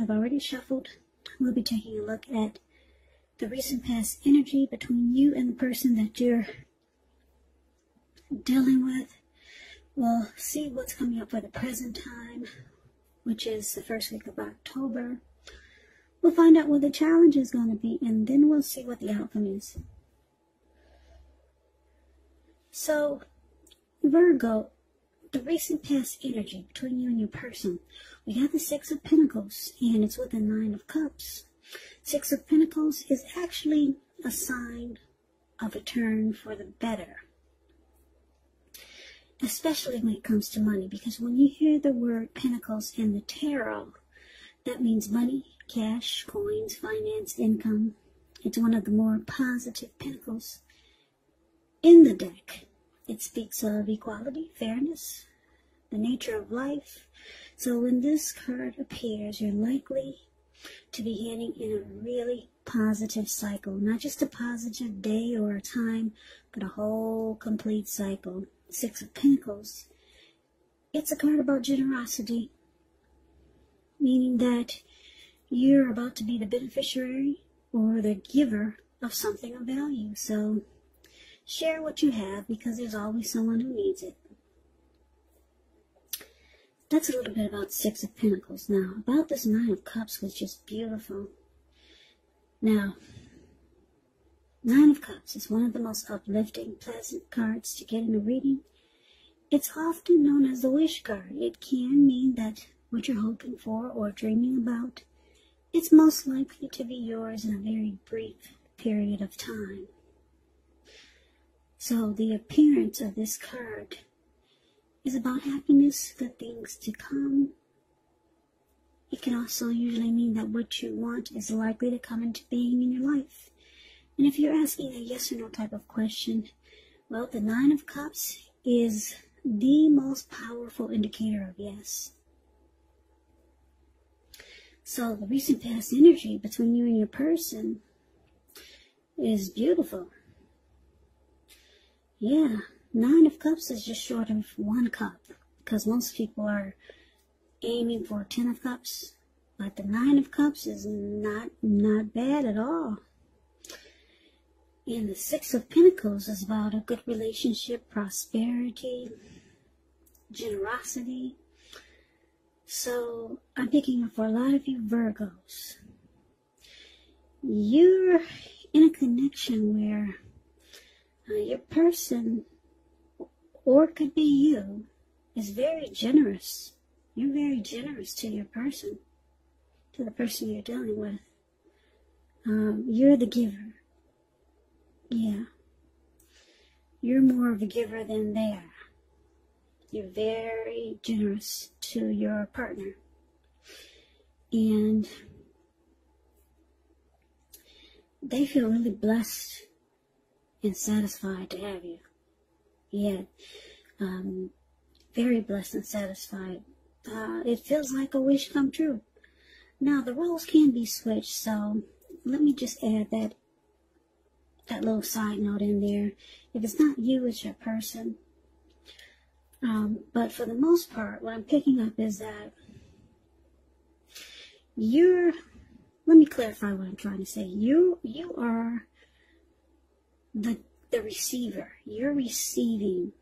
I've already shuffled. We'll be taking a look at the recent past energy between you and the person that you're dealing with. We'll see what's coming up for the present time, which is the first week of October. We'll find out what the challenge is going to be, and then we'll see what the outcome is. So, Virgo, the recent past energy between you and your person. We got the Six of Pentacles, and it's with the Nine of Cups. Six of Pentacles is actually a sign of a turn for the better, especially when it comes to money, because when you hear the word Pentacles in the tarot, that means money, cash, coins, finance, income. It's one of the more positive pentacles in the deck. It speaks of equality, fairness, the nature of life. So when this card appears, you're likely to be heading in a really positive cycle. Not just a positive day or a time, but a whole complete cycle. Six of Pentacles. It's a card about generosity, meaning that you're about to be the beneficiary or the giver of something of value. So share what you have, because there's always someone who needs it. That's a little bit about Six of Pentacles. Now, about this Nine of Cups, which is beautiful. Now, Nine of Cups is one of the most uplifting, pleasant cards to get in a reading. It's often known as the wish card. It can mean that what you're hoping for or dreaming about, it's most likely to be yours in a very brief period of time. So the appearance of this card is about happiness, good things to come. It can also usually mean that what you want is likely to come into being in your life. And if you're asking a yes or no type of question, well, the Nine of Cups is the most powerful indicator of yes. So the recent past energy between you and your person is beautiful. Yeah, Nine of Cups is just short of one cup, because most people are aiming for 10 of Cups, but the Nine of Cups is not bad at all. And the Six of Pentacles is about a good relationship, prosperity, generosity. So I'm picking up for a lot of you Virgos. You're in a connection where your person, or it could be you, is very generous. You're very generous to your person, to the person you're dealing with. You're the giver. Yeah. You're more of a giver than they are. You're very generous to your partner. And they feel really blessed and satisfied to have you. Yeah. Very blessed and satisfied. It feels like a wish come true. Now, the roles can be switched, so let me just add that little side note in there. If it's not you, it's your person. But for the most part, what I'm picking up is that let me clarify what I'm trying to say. You are the receiver. You're receiving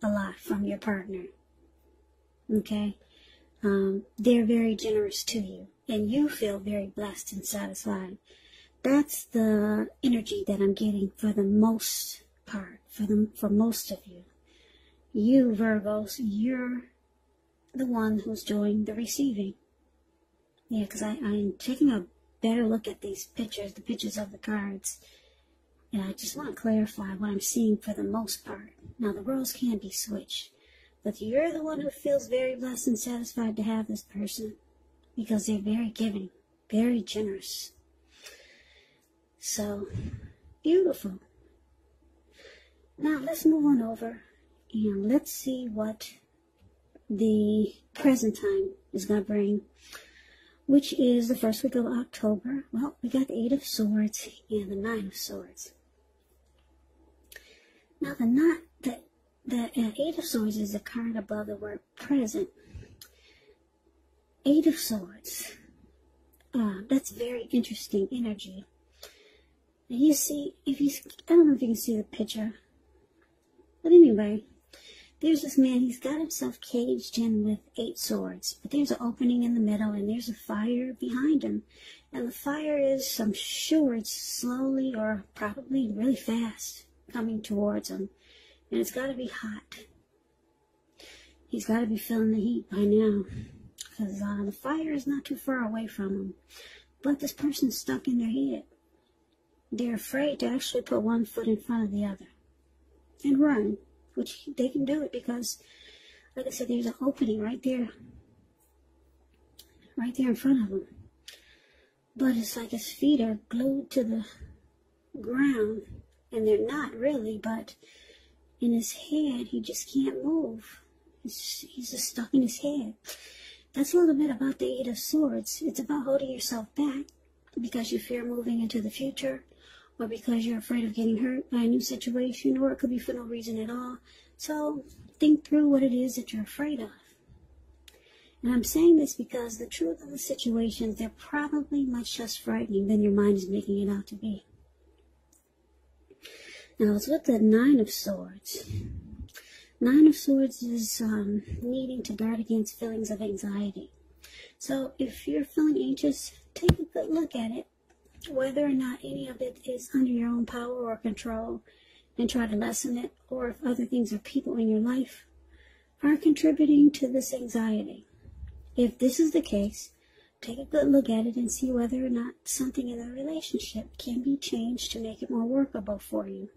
a lot from your partner. Okay? They're very generous to you, and you feel very blessed and satisfied. That's the energy that I'm getting for the most part, for most of you. You Virgos, you're the one who's doing the receiving. Yeah, because I'm taking a better look at these pictures, the pictures of the cards. And I just want to clarify what I'm seeing for the most part. Now, the roles can be switched, but you're the one who feels very blessed and satisfied to have this person, because they're very giving, very generous. So, beautiful. Now, let's move on over and let's see what the present time is going to bring, which is the first week of October. Well, we got the Eight of Swords and the Nine of Swords. Now, the Eight of Swords is a card above the word present. Eight of Swords. That's very interesting energy. And you see, I don't know if you can see the picture, but anyway, there's this man, he's got himself caged in with 8 swords, but there's an opening in the middle, and there's a fire behind him. And the fire is, I'm sure it's slowly or probably really fast coming towards him. And it's got to be hot. He's got to be feeling the heat by now, because the fire is not too far away from him. But this person's stuck in their head. They're afraid to actually put one foot in front of the other and run, which they can do it because, like I said, there's an opening right there in front of him. But it's like his feet are glued to the ground, and they're not really, but in his head, he just can't move. He's just stuck in his head. That's a little bit about the Eight of Swords. It's about holding yourself back because you fear moving into the future, or because you're afraid of getting hurt by a new situation, or it could be for no reason at all. So think through what it is that you're afraid of. And I'm saying this because the truth of the situations, they're probably much less frightening than your mind is making it out to be. Now, it's with the Nine of Swords. Nine of Swords is needing to guard against feelings of anxiety. So if you're feeling anxious, take a good look at it, whether or not any of it is under your own power or control, and try to lessen it, or if other things or people in your life are contributing to this anxiety. If this is the case, take a good look at it and see whether or not something in the relationship can be changed to make it more workable for you.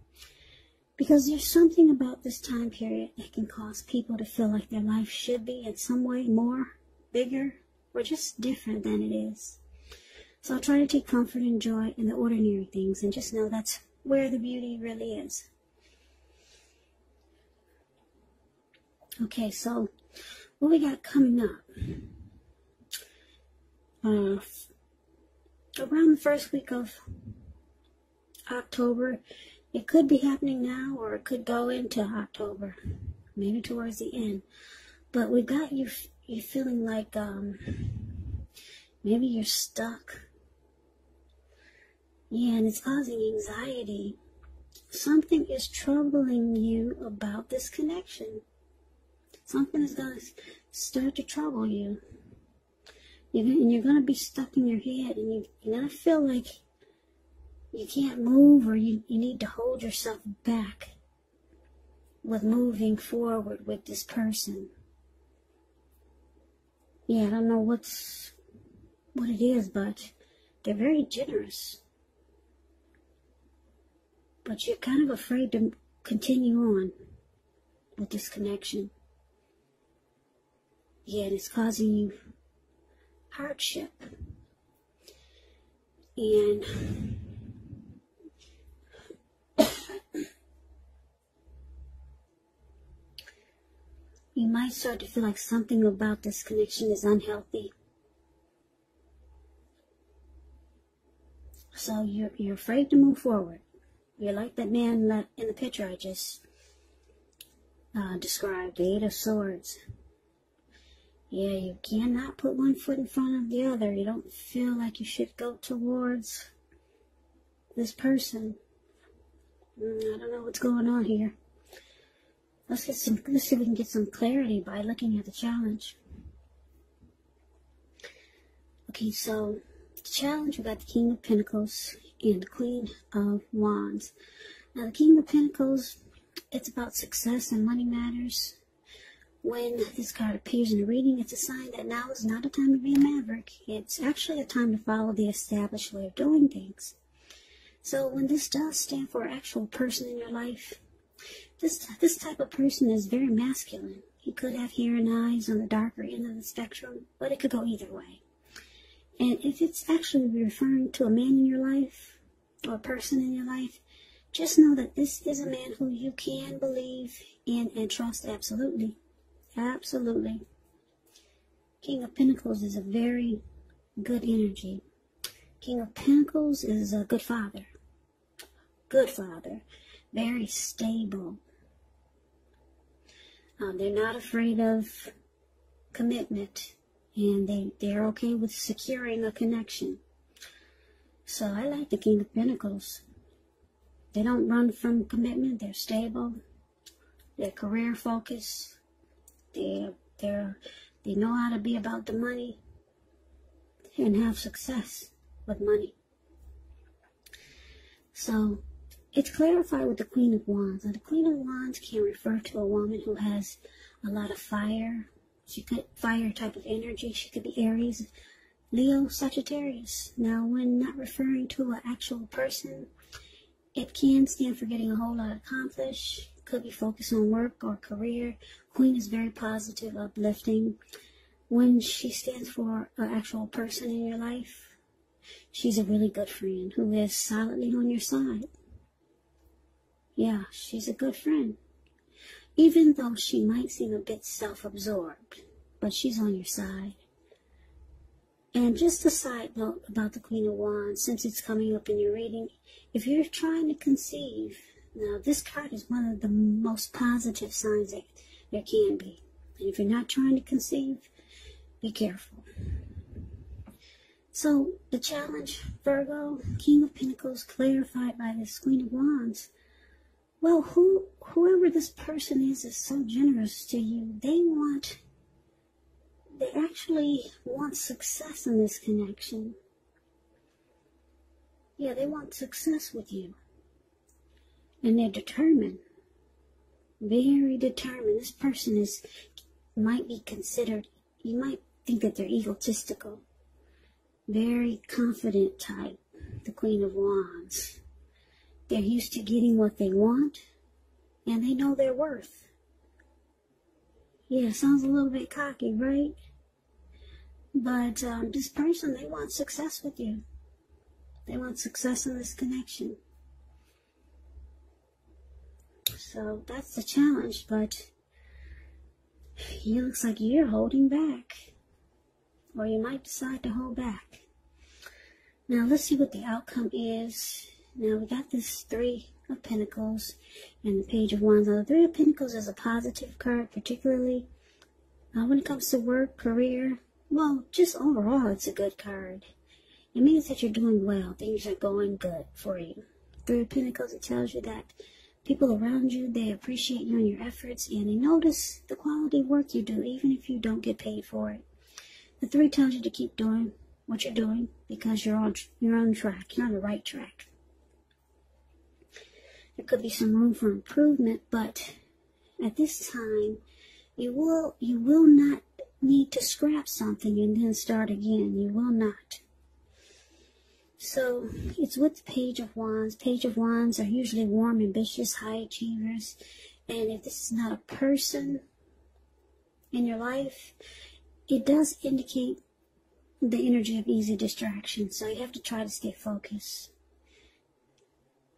Because there's something about this time period that can cause people to feel like their life should be in some way more, bigger, or just different than it is. So try to take comfort and joy in the ordinary things, and just know that's where the beauty really is. Okay, so what we got coming up? Around the first week of October, it could be happening now, or it could go into October, maybe towards the end. But we got you feeling like maybe you're stuck. Yeah, and it's causing anxiety. Something is troubling you about this connection. Something is going to start to trouble you. And you're going to be stuck in your head, and you're going to feel like you can't move, or you need to hold yourself back with moving forward with this person. Yeah, I don't know what it is, but they're very generous. But you're kind of afraid to continue on with this connection. Yeah, and it's causing you hardship. And you might start to feel like something about this connection is unhealthy. So you're afraid to move forward. You're like that man in the picture I just described, the Eight of Swords. Yeah, you cannot put one foot in front of the other. You don't feel like you should go towards this person. I don't know what's going on here. Let's see if we can get some clarity by looking at the challenge. Okay, so the challenge, we got the King of Pentacles and the Queen of Wands. Now, the King of Pentacles, it's about success and money matters. When this card appears in a reading, it's a sign that now is not a time to be a maverick. It's actually a time to follow the established way of doing things. So when this does stand for an actual person in your life, this type of person is very masculine. He could have hair and eyes on the darker end of the spectrum, but it could go either way. And if it's actually referring to a man in your life, or a person in your life, just know that this is a man who you can believe in and trust absolutely. Absolutely. King of Pentacles is a very good energy. King of Pentacles is a good father. Good father. Very stable. They're not afraid of commitment. and they're okay with securing a connection. So I like the King of Pentacles. They don't run from commitment. They're stable. They're career focused. They know how to be about the money and have success with money. So it's clarified with the Queen of Wands. Now, the Queen of Wands can refer to a woman who has a lot of fire. She could fire type of energy. She could be Aries, Leo, Sagittarius. Now, when not referring to an actual person, it can stand for getting a whole lot accomplished. Could be focused on work or career. Queen is very positive, uplifting. When she stands for an actual person in your life, she's a really good friend who is solidly on your side. Yeah, she's a good friend. Even though she might seem a bit self-absorbed, but she's on your side. And just a side note about the Queen of Wands, since it's coming up in your reading, if you're trying to conceive, now this card is one of the most positive signs that there can be. And if you're not trying to conceive, be careful. So the challenge, Virgo, King of Pentacles, clarified by this Queen of Wands. Well, whoever this person is so generous to you, they actually want success in this connection. Yeah, they want success with you. And they're determined. Very determined. This person might be considered, you might think that they're egotistical. Very confident type, the Queen of Wands. They're used to getting what they want, and they know their worth. Yeah, sounds a little bit cocky, right? But this person, they want success with you. They want success in this connection. So that's the challenge, but it looks like you're holding back. Or you might decide to hold back. Now let's see what the outcome is. Now we got this Three of Pentacles and the Page of Wands. Now the Three of Pentacles is a positive card, particularly when it comes to work, career. Well, just overall, it's a good card. It means that you're doing well. Things are going good for you. Three of Pentacles, it tells you that people around you, they appreciate you and your efforts, and they notice the quality work you do, even if you don't get paid for it. The Three tells you to keep doing what you're doing because you're on track. You're on the right track. There could be some room for improvement, but at this time, you will not need to scrap something and then start again. You will not. So it's with the Page of Wands. Page of Wands are usually warm, ambitious, high achievers. And if this is not a person in your life, it does indicate the energy of easy distraction. So you have to try to stay focused.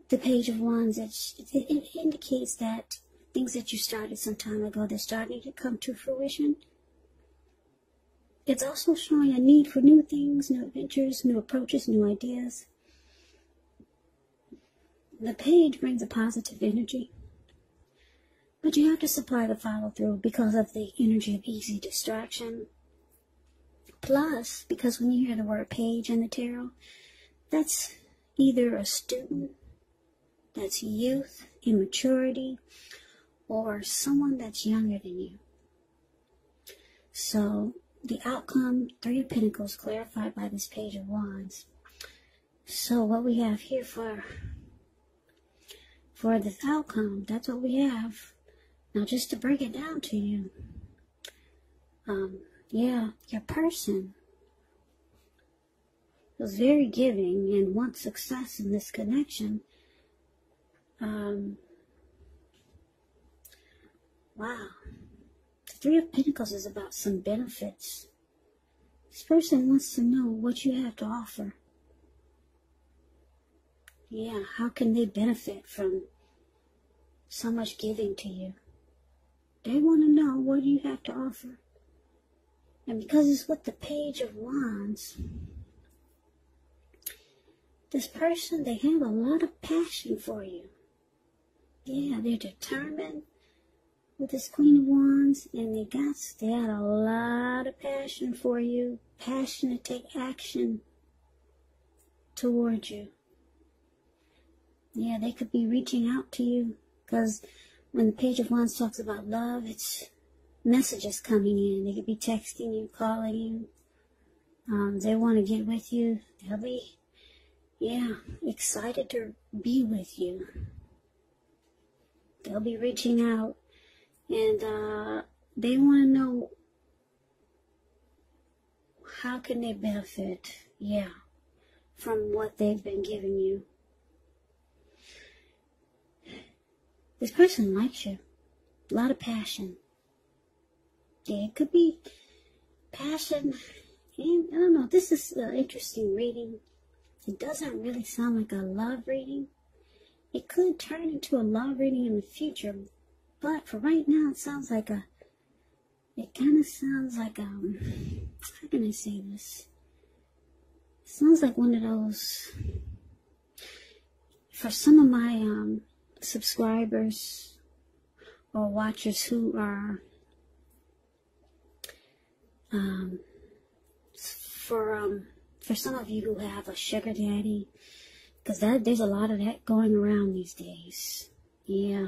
The Page of Wands, it indicates that things that you started some time ago, they're starting to come to fruition. It's also showing a need for new things, new adventures, new approaches, new ideas. The Page brings a positive energy. But you have to supply the follow-through because of the energy of easy distraction. Plus, because when you hear the word page in the tarot, that's either a student, that's youth, immaturity, or someone that's younger than you. So, the outcome, Three of Pentacles, clarified by this Page of Wands. So, what we have here for this outcome, that's what we have. Now, just to break it down to you, yeah, your person was very giving and wants success in this connection. Wow. The Three of Pentacles is about some benefits. This person wants to know what you have to offer. Yeah, how can they benefit from so much giving to you? They want to know what you have to offer. And because it's with the Page of Wands, this person, they have a lot of passion for you. Yeah, they're determined. with this Queen of Wands, and they had a lot of passion for you, passion to take action towards you. Yeah, they could be reaching out to you, because when the Page of Wands talks about love, it's messages coming in. They could be texting you, calling you. They want to get with you. They'll be, yeah, excited to be with you. They'll be reaching out, and they want to know how can they benefit, yeah, from what they've been giving you. This person likes you. A lot of passion. Yeah, it could be passion. And I don't know, this is an interesting reading. It doesn't really sound like a love reading. It could turn into a love reading in the future, but for right now, it sounds like it kind of sounds like, how can I say this? It sounds like one of those, for some of my, subscribers or watchers who are, for some of you who have a sugar daddy, because there's a lot of that going around these days. Yeah.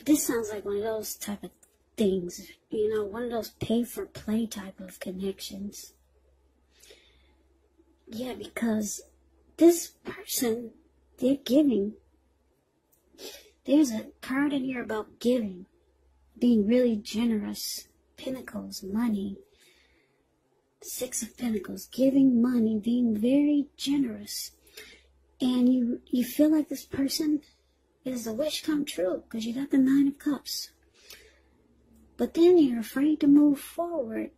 This sounds like one of those type of things, you know, one of those pay-for-play type of connections. Yeah, because this person, they're giving. There's a card in here about giving, being really generous. Pentacles, money. Six of Pentacles, giving money, being very generous. And you feel like this person is a wish come true because you got the Nine of Cups. But then you're afraid to move forward.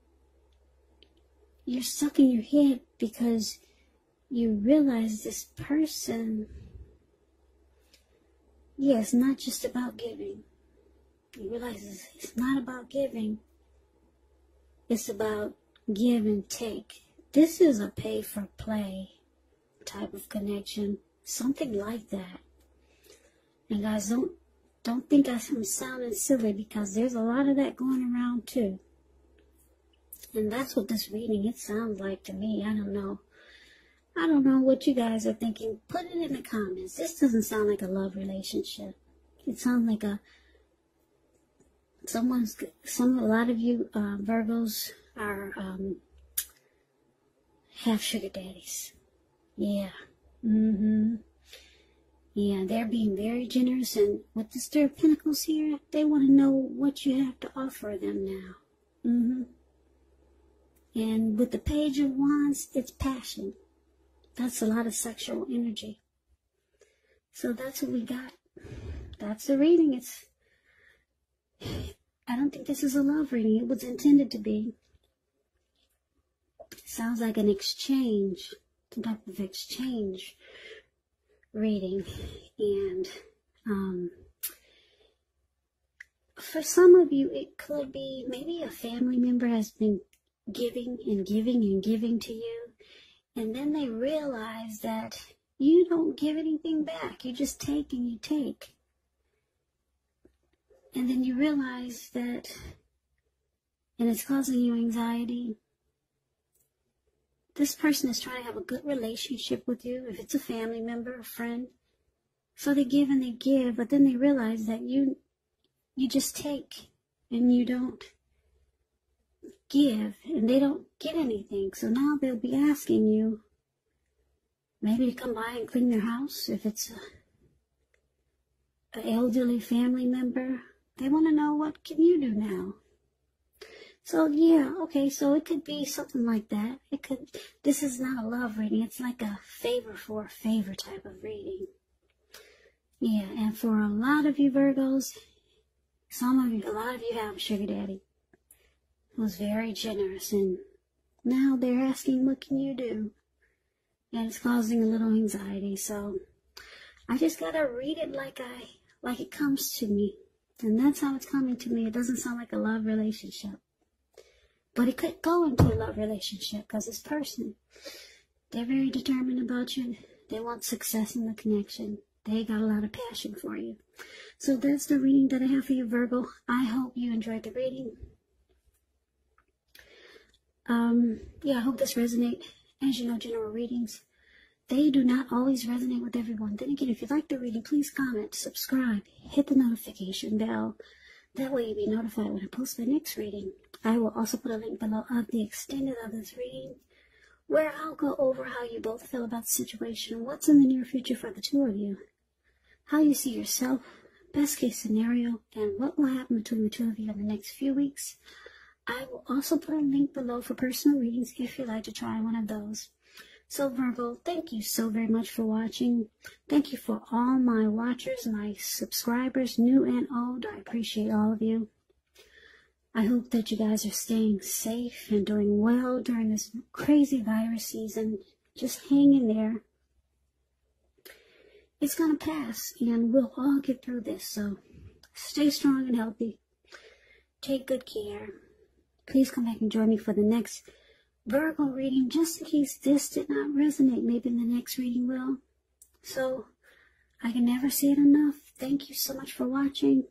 You're stuck in your head because you realize this person, yeah, it's not just about giving. You realize it's not about giving. It's about give and take. This is a pay-for-play type of connection. Something like that. And guys, don't think I'm sounding silly, because there's a lot of that going around too. And that's what this reading, it sounds like to me. I don't know. I don't know what you guys are thinking. Put it in the comments. This doesn't sound like a love relationship. It sounds like a lot of you Virgos are have sugar daddies. Yeah. Yeah, they're being very generous, and with the Star of Pentacles here, they want to know what you have to offer them now. And with the Page of Wands, it's passion. That's a lot of sexual energy. So that's what we got. That's the reading. I don't think this is a love reading. It was intended to be. Sounds like an exchange, some type of exchange reading. And for some of you, it could be maybe a family member has been giving and giving and giving to you, and then they realize that you don't give anything back. You just take and you take. And then you realize that, and it's causing you anxiety. This person is trying to have a good relationship with you, if it's a family member, a friend. So they give and they give, but then they realize that you just take and you don't give, and they don't get anything. So now they'll be asking you maybe to come by and clean their house. If it's an elderly family member, they want to know, what can you do now? So yeah, okay, so it could be something like that. This is not a love reading. It's like a favor for a favor type of reading. Yeah, and for a lot of you Virgos, a lot of you have a sugar daddy who's very generous, and now they're asking, what can you do? And it's causing a little anxiety. So I just gotta read it like it comes to me. And that's how it's coming to me. It doesn't sound like a love relationship. But it could go into a love relationship, because this person, they're very determined about you. They want success in the connection. They got a lot of passion for you. So that's the reading that I have for you, Virgo. I hope you enjoyed the reading. Yeah, I hope this resonates. As you know, general readings, they do not always resonate with everyone. Then again, if you like the reading, please comment, subscribe, hit the notification bell. That way you'll be notified when I post my next reading. I will also put a link below of the extended of this reading, where I'll go over how you both feel about the situation, what's in the near future for the two of you, how you see yourself, best case scenario, and what will happen between the two of you in the next few weeks. I will also put a link below for personal readings if you'd like to try one of those. So Virgo, thank you so very much for watching. Thank you for all my watchers, my subscribers, new and old. I appreciate all of you. I hope that you guys are staying safe and doing well during this crazy virus season. Just hang in there. It's going to pass, and we'll all get through this. So stay strong and healthy. Take good care. Please come back and join me for the next Virgo reading, just in case this did not resonate. Maybe the next reading will. So I can never say it enough. Thank you so much for watching.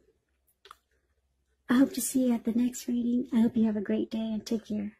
I hope to see you at the next reading. I hope you have a great day and take care.